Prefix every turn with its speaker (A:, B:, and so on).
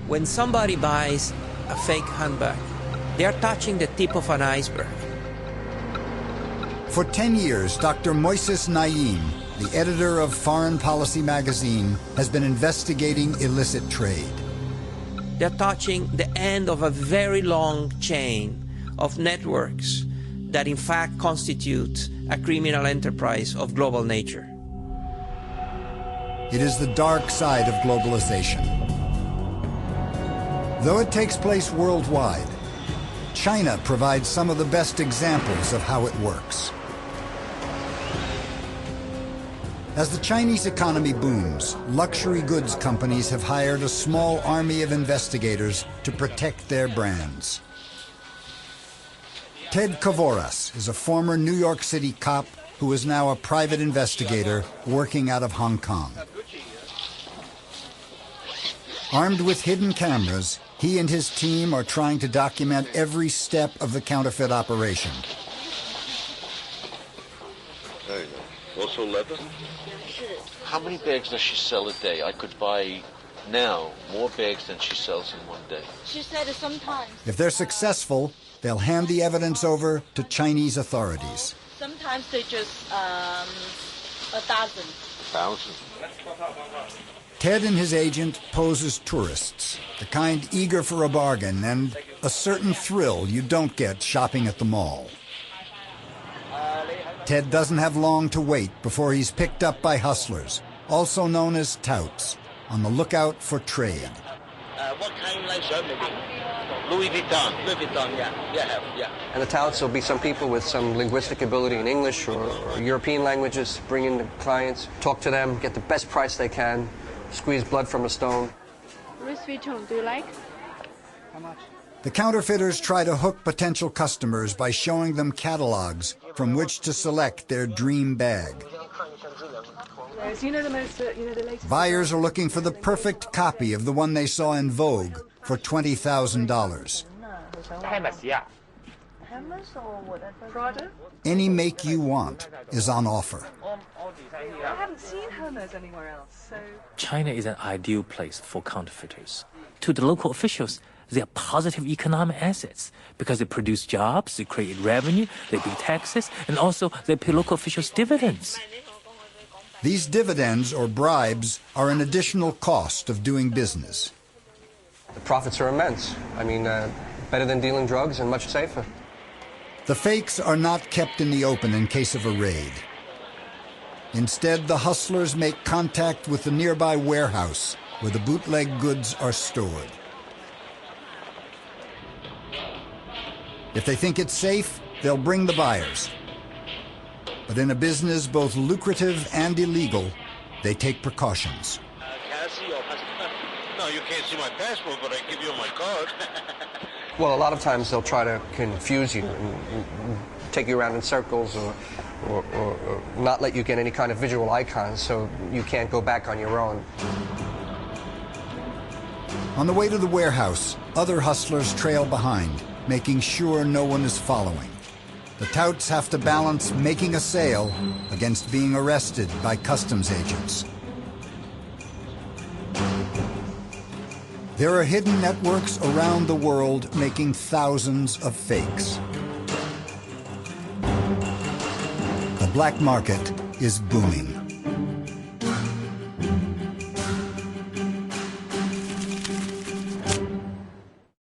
A: When somebody buys a fake handbag, they are touching the tip of an iceberg.
B: For 10 years, Dr. Moises Naim, the editor of Foreign Policy magazine, has been investigating illicit trade.
A: They're touching the end of a very long chain of networks that in fact constitute a criminal enterprise of global nature.
B: It is the dark side of globalization. Though it takes place worldwide, China provides some of the best examples of how it works. As the Chinese economy booms, luxury goods companies have hired a small army of investigators to protect their brands. Ted Kavoras is a former New York City cop who is now a private investigator working out of Hong Kong. Armed with hidden cameras, he and his team are trying to document every step of the counterfeit operation.
C: There you go. Also leather? How many bags does she sell a day? I could buy now more bags than she sells in one day.
D: She said sometimes.
B: If they're successful, they'll hand the evidence over to Chinese authorities.
D: Sometimes they just a dozen.
C: 1,000?
B: Ted and his agent pose as tourists, the kind eager for a bargain and a certain thrill you don't get shopping at the mall. Ted doesn't have long to wait before he's picked up by hustlers, also known as touts, on the lookout for trade.
E: What kind like shirt maybe? Louis Vuitton. Louis Vuitton, yeah.
F: And the touts will be some people with some linguistic ability in English or European languages, bring in the clients, talk to them, get the best price they can, squeeze blood from a stone.
G: Louis Vuitton, do you like?
F: How much?
B: The counterfeiters try to hook potential customers by showing them catalogs from which to select their dream bag. Buyers are looking for the perfect copy of the one they saw in Vogue for $20,000. Any make you want is on offer.
H: I haven't seen Hermes anywhere else, so...
I: China is an ideal place for counterfeiters. To the local officials, they are positive economic assets because they produce jobs, they create revenue, they pay taxes, and also they pay local officials dividends.
B: These dividends, or bribes, are an additional cost of doing business.
F: The profits are immense. I mean, better than dealing drugs and much safer.
B: The fakes are not kept in the open in case of a raid. Instead, the hustlers make contact with the nearby warehouse where the bootleg goods are stored. If they think it's safe, they'll bring the buyers. But in a business both lucrative and illegal, they take precautions.
E: Can I see your passport? No, you can't see my passport, but I give you my card.
F: Well, a lot of times they'll try to confuse you and take you around in circles or not let you get any kind of visual icons so you can't go back on your own.
B: On the way to the warehouse, other hustlers trail behind, making sure no one is following. The touts have to balance making a sale against being arrested by customs agents. There are hidden networks around the world making thousands of fakes. The black market is booming.